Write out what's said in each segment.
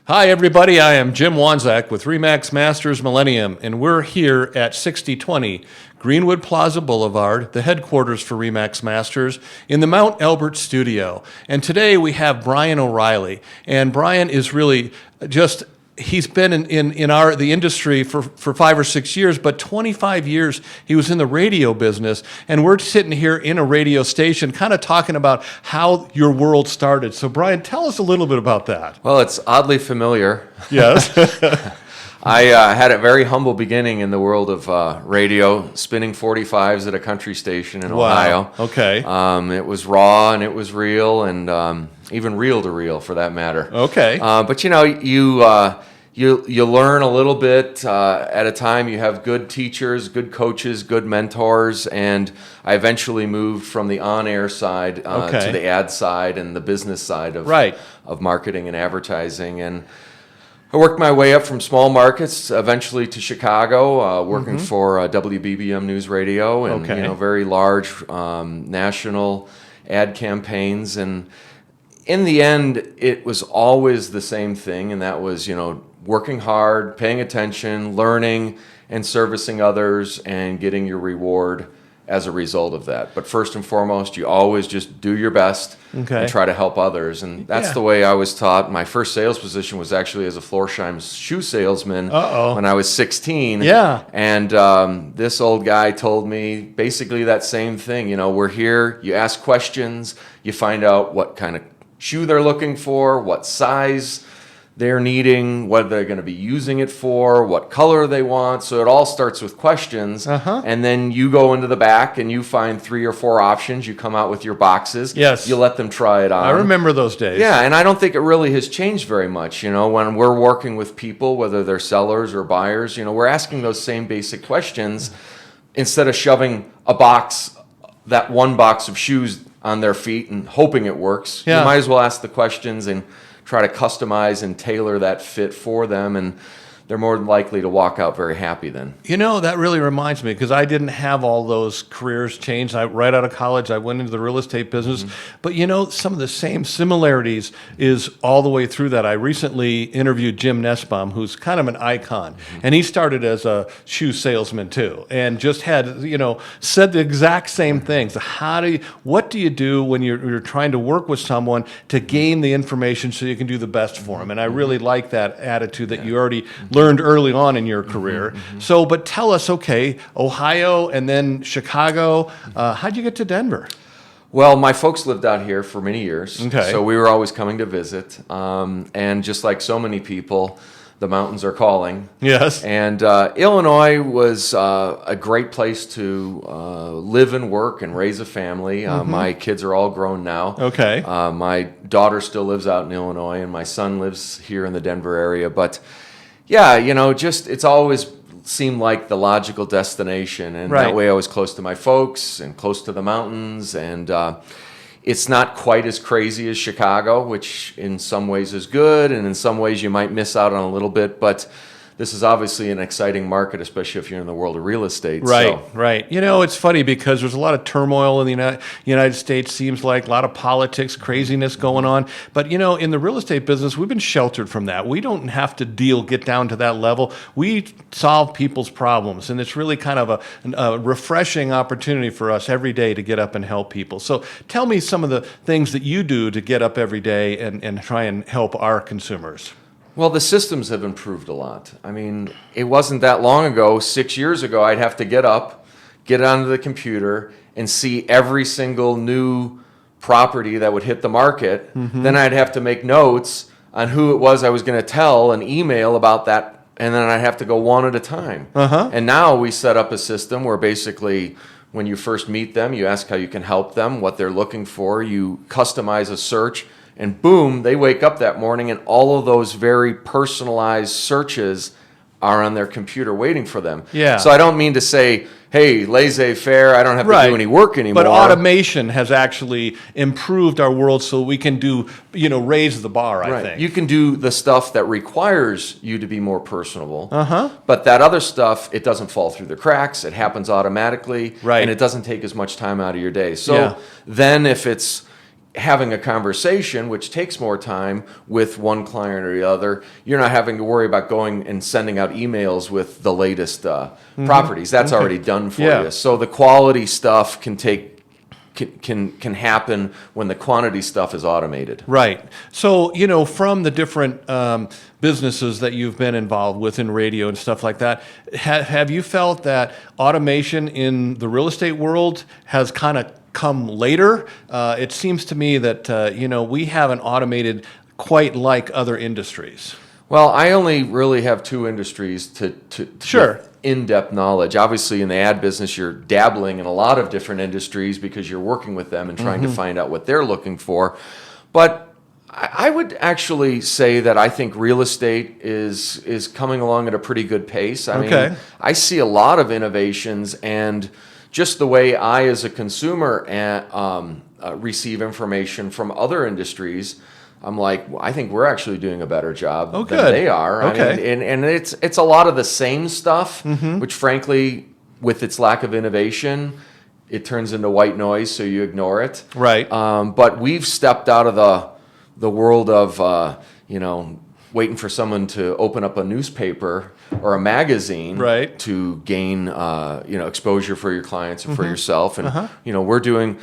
Hi, everybody. I am Jim Wanzeck with REMAX Masters Millennium, and we're here at 6020 Greenwood Plaza Boulevard, the headquarters for REMAX Masters, in the Mount Elbert studio. And today we have Brian O'Reilly, and Brian is really just he's been in the industry for 5 or 6 years, but 25 years he was in the radio business. And we're sitting here in a radio station kind of talking about how your world started. So Brian, tell us a little bit about that. Well, it's oddly familiar. Yes. I had a very humble beginning in the world of radio, spinning 45s at a country station in Ohio. Okay. It was raw and it was real, and even reel to reel for that matter. Okay. But you know, you learn a little bit at a time. You have good teachers, good coaches, good mentors, and I eventually moved from the on-air side to the ad side and the business side of marketing and advertising. And I worked my way up from small markets, eventually to Chicago, working for WBBM News Radio, and very large national ad campaigns. And in the end, it was always the same thing, and that was, working hard, paying attention, learning, and servicing others, and getting your reward as a result of that. But first and foremost, you always just do your best and try to help others. And that's the way I was taught. My first sales position was actually as a Florsheim shoe salesman when I was 16. Yeah. And this old guy told me basically that same thing. We're here, you ask questions, you find out what kind of shoe they're looking for, what size they're needing, what they're going to be using it for, what color they want. So it all starts with questions. And then you go into the back and you find 3 or 4 options. You come out with your boxes. Yes. You let them try it on. I remember those days. Yeah, and I don't think it really has changed very much. When we're working with people, whether they're sellers or buyers, we're asking those same basic questions instead of shoving that one box of shoes on their feet and hoping it works. You might as well ask the questions and try to customize and tailor that fit for them, and they're more likely to walk out very happy then. That really reminds me, because I didn't have all those careers change. Right out of college, I went into the real estate business. But some of the same similarities is all the way through that. I recently interviewed Jim Nussbaum, who's kind of an icon. And he started as a shoe salesman too, and just had, said the exact same things. What do you do when you're trying to work with someone to gain the information so you can do the best for them? And I really like that attitude that you already learned early on in your career. So, but tell us, Ohio and then Chicago. How'd you get to Denver? Well, my folks lived out here for many years, so we were always coming to visit. And just like so many people, the mountains are calling. Yes. And Illinois was a great place to live and work and raise a family. My kids are all grown now. Okay. My daughter still lives out in Illinois, and my son lives here in the Denver area. But yeah, it's always seemed like the logical destination. And that way I was close to my folks and close to the mountains. And it's not quite as crazy as Chicago, which in some ways is good. And in some ways you might miss out on a little bit. But this is obviously an exciting market, especially if you're in the world of real estate. Right. It's funny because there's a lot of turmoil in the United States, seems like a lot of politics, craziness going on. But, in the real estate business, we've been sheltered from that. We don't have to get down to that level. We solve people's problems. And it's really kind of a refreshing opportunity for us every day to get up and help people. So tell me some of the things that you do to get up every day and try and help our consumers. Well, the systems have improved a lot. I mean, it wasn't that long ago, 6 years ago, I'd have to get up, get onto the computer, and see every single new property that would hit the market. Then I'd have to make notes on who it was I was going to tell, an email about that, and then I'd have to go one at a time. And now we set up a system where basically when you first meet them, you ask how you can help them, what they're looking for, you customize a search, and boom, they wake up that morning and all of those very personalized searches are on their computer waiting for them. Yeah. So I don't mean to say, hey, laissez-faire, I don't have to do any work anymore. But automation has actually improved our world so we can raise the bar, I think. You can do the stuff that requires you to be more personable. But that other stuff, it doesn't fall through the cracks. It happens automatically. And it doesn't take as much time out of your day. So then if it's having a conversation, which takes more time with one client or the other. You're not having to worry about going and sending out emails with the latest properties. That's already done for you. So the quality stuff can happen when the quantity stuff is automated. Right. So, from the different businesses that you've been involved with in radio and stuff like that, have you felt that automation in the real estate world has kind of come later? It seems to me that, we haven't automated quite like other industries. Well, I only really have two industries to Sure. in-depth knowledge. Obviously, in the ad business, you're dabbling in a lot of different industries because you're working with them and trying to find out what they're looking for. But I would actually say that I think real estate is coming along at a pretty good pace. I mean, I see a lot of innovations, and just the way I, as a consumer, receive information from other industries, I'm like, I think we're actually doing a better job than they are. Okay. I mean, and it's a lot of the same stuff, which frankly, with its lack of innovation, it turns into white noise, so you ignore it. Right. But we've stepped out of the world of waiting for someone to open up a newspaper or a magazine to gain exposure for your clients and for yourself. And we're doing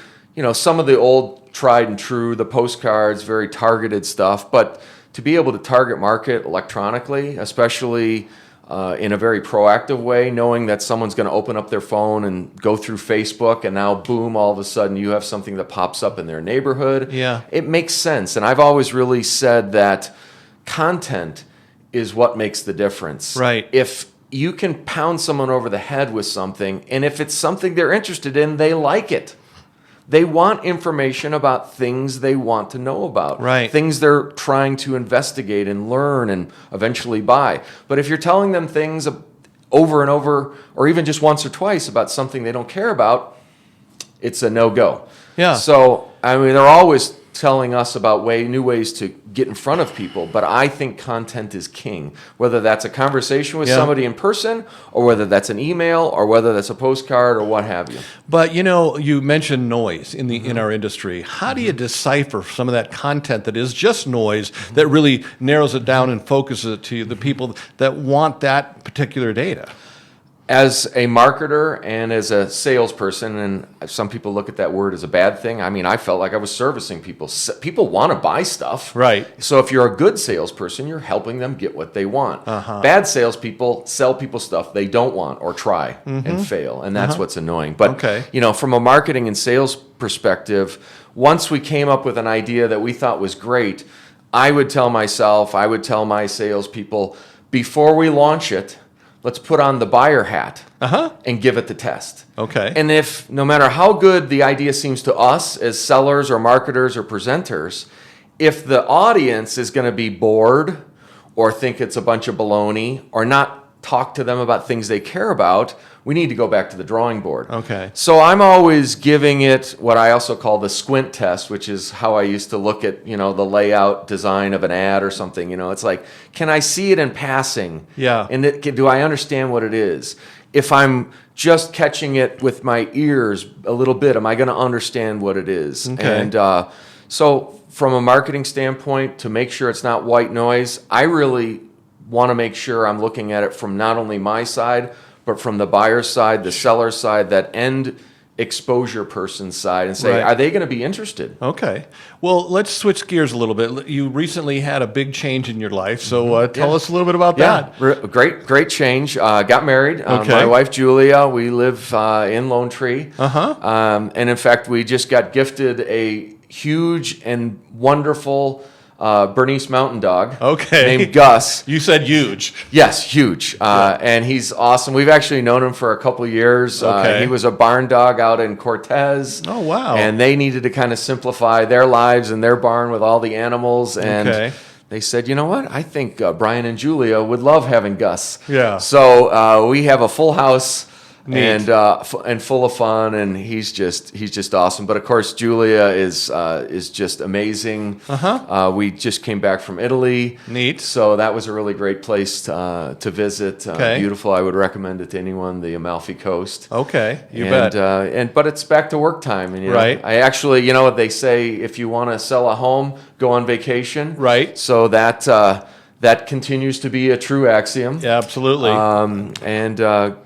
some of the old tried and true, the postcards, very targeted stuff, but to be able to target market electronically, especially in a very proactive way, knowing that someone's going to open up their phone and go through Facebook, and now boom, all of a sudden you have something that pops up in their neighborhood. Yeah. It makes sense. And I've always really said that content is what makes the difference. Right. If you can pound someone over the head with something, and if it's something they're interested in, they like it. They want information about things they want to know about. Right. Things they're trying to investigate and learn and eventually buy. But if you're telling them things over and over, or even just once or twice about something they don't care about, it's a no-go. Yeah. So, I mean, they're always telling us about new ways to get in front of people, but I think content is king. Whether that's a conversation with somebody in person, or whether that's an email, or whether that's a postcard, or what have you. But you mentioned noise in our industry. How do you decipher some of that content that is just noise that really narrows it down and focuses it to the people that want that particular data? As a marketer and as a salesperson, and some people look at that word as a bad thing. I mean, I felt like I was servicing people. People want to buy stuff. Right. So if you're a good salesperson, you're helping them get what they want. Bad salespeople sell people stuff they don't want or try and fail. And that's what's annoying. But, from a marketing and sales perspective, once we came up with an idea that we thought was great, I would tell my salespeople, before we launch it, let's put on the buyer hat and give it the test. Okay. And if, no matter how good the idea seems to us as sellers or marketers or presenters, if the audience is going to be bored or think it's a bunch of baloney or not talk to them about things they care about, we need to go back to the drawing board. Okay. So I'm always giving it what I also call the squint test, which is how I used to look at, the layout design of an ad or something. It's like, can I see it in passing? Yeah. And do I understand what it is? If I'm just catching it with my ears a little bit, am I going to understand what it is? Okay. And so from a marketing standpoint, to make sure it's not white noise, I really want to make sure I'm looking at it from not only my side, but from the buyer's side, the seller's side, that end exposure person's side, and say, are they going to be interested? Okay. Well, let's switch gears a little bit. You recently had a big change in your life, so tell us a little bit about that. Great change. Got married. My wife, Julia, we live in Lone Tree. And in fact, we just got gifted a huge and wonderful Bernese Mountain Dog named Gus. You said huge. Yes, huge. And he's awesome. We've actually known him for a couple of years. He was a barn dog out in Cortez. Oh, wow. And they needed to kind of simplify their lives in their barn with all the animals. And they said, you know what? I think Brian and Julia would love having Gus. Yeah. So we have a full house Neat. and full of fun, and he's just awesome. But of course, Julia is just amazing. We just came back from Italy. Neat. So that was a really great place to visit. Okay. Beautiful. I would recommend it to anyone. The Amalfi Coast. Okay, you and, bet. But it's back to work time, and you know, Right. I actually, you know what they say: if you want to sell a home, go on vacation. Right. So that continues to be a true axiom. Yeah, absolutely. And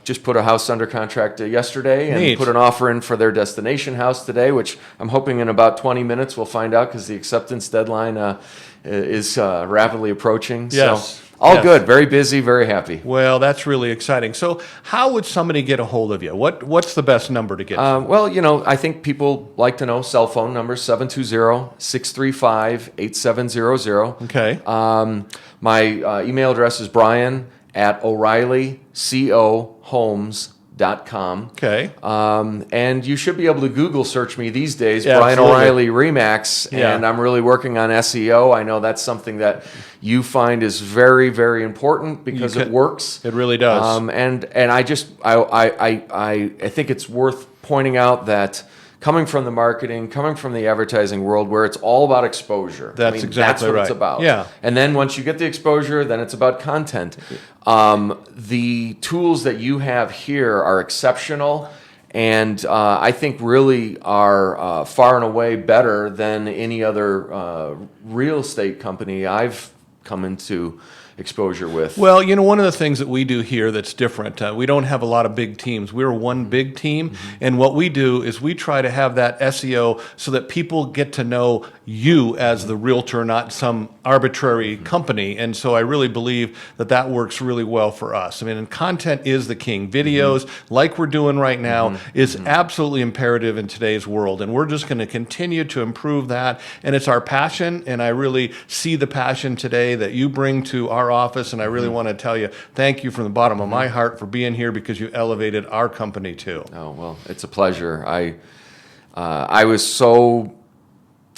just put a house under contract yesterday and Neat. put an offer in for their destination house today, which I'm hoping in about 20 minutes we'll find out because the acceptance deadline is rapidly approaching. Yes. So all Yes. good, very busy, very happy. Well, that's really exciting. So how would somebody get a hold of you? What's the best number to get? Well, you know, I think people like to know cell phone numbers, 720-635-8700. Okay. My email address is brian@o'ReillyCoHomes.com. Okay. And you should be able to Google search me these days, Yeah, Brian absolutely. O'Reilly REMAX, Yeah. and I'm really working on SEO. I know that's something that you find is very, very important because it works. It really does. And I think it's worth pointing out that coming from the marketing, coming from the advertising world, where it's all about exposure. That's exactly that's what it's right. about. Yeah. And then once you get the exposure, then it's about content. The tools that you have here are exceptional, and I think really are far and away better than any other real estate company I've come into exposure with. Well, you know, one of the things that we do here that's different, we don't have a lot of big teams. We're one big team, and what we do is we try to have that SEO so that people get to know you as the realtor, not some arbitrary company. And so I really believe that that works really well for us. I mean, and content is the king. Videos, like we're doing right now, is absolutely imperative in today's world, and we're just going to continue to improve that. And it's our passion, and I really see the passion today that you bring to our office, and I really want to tell you thank you from the bottom of my heart for being here, because you elevated our company too. Oh, well, it's a pleasure. I was so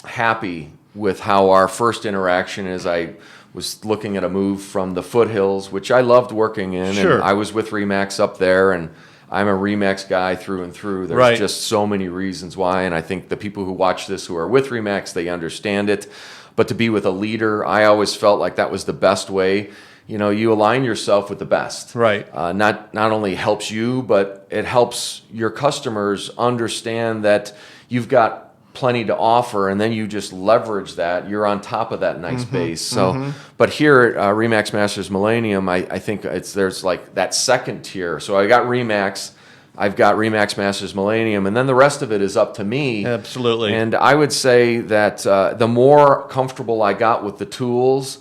happy with how our first interaction is. I was looking at a move from the Foothills, which I loved working in, Sure. and I was with REMAX up there, and I'm a REMAX guy through and through. There's Right. just so many reasons why, and I think the people who watch this who are with REMAX, they understand it. But to be with a leader, I always felt like that was the best way. You know, you align yourself with the best. Right. Not only helps you, but it helps your customers understand that you've got plenty to offer, and then you just leverage that. You're on top of that nice base. So, but here at REMAX Masters Millennium, I think there's like that second tier. So I got REMAX, I've got REMAX Masters Millennium, and then the rest of it is up to me. Absolutely. And I would say that the more comfortable I got with the tools,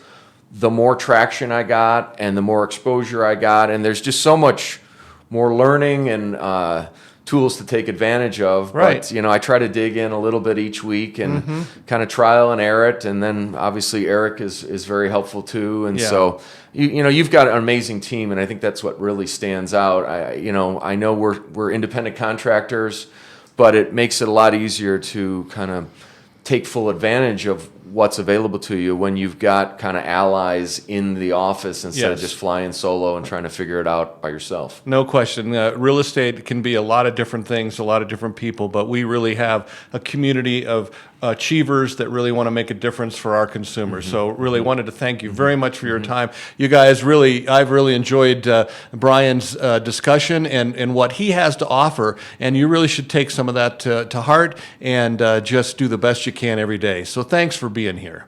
the more traction I got and the more exposure I got. And there's just so much more learning and tools to take advantage of. Right. But, you know, I try to dig in a little bit each week and kind of trial and error it. And then obviously Eric is very helpful too. And Yeah. so, you know, you've got an amazing team, and I think that's what really stands out. I know we're independent contractors, but it makes it a lot easier to kind of take full advantage of what's available to you when you've got kind of allies in the office instead of Yes. just flying solo and trying to figure it out by yourself. No question. Real estate can be a lot of different things, a lot of different people, but we really have a community of achievers that really want to make a difference for our consumers. So really wanted to thank you very much for your time. You guys I've really enjoyed Brian's discussion and what he has to offer, and you really should take some of that to heart and just do the best you can every day. So thanks for being here.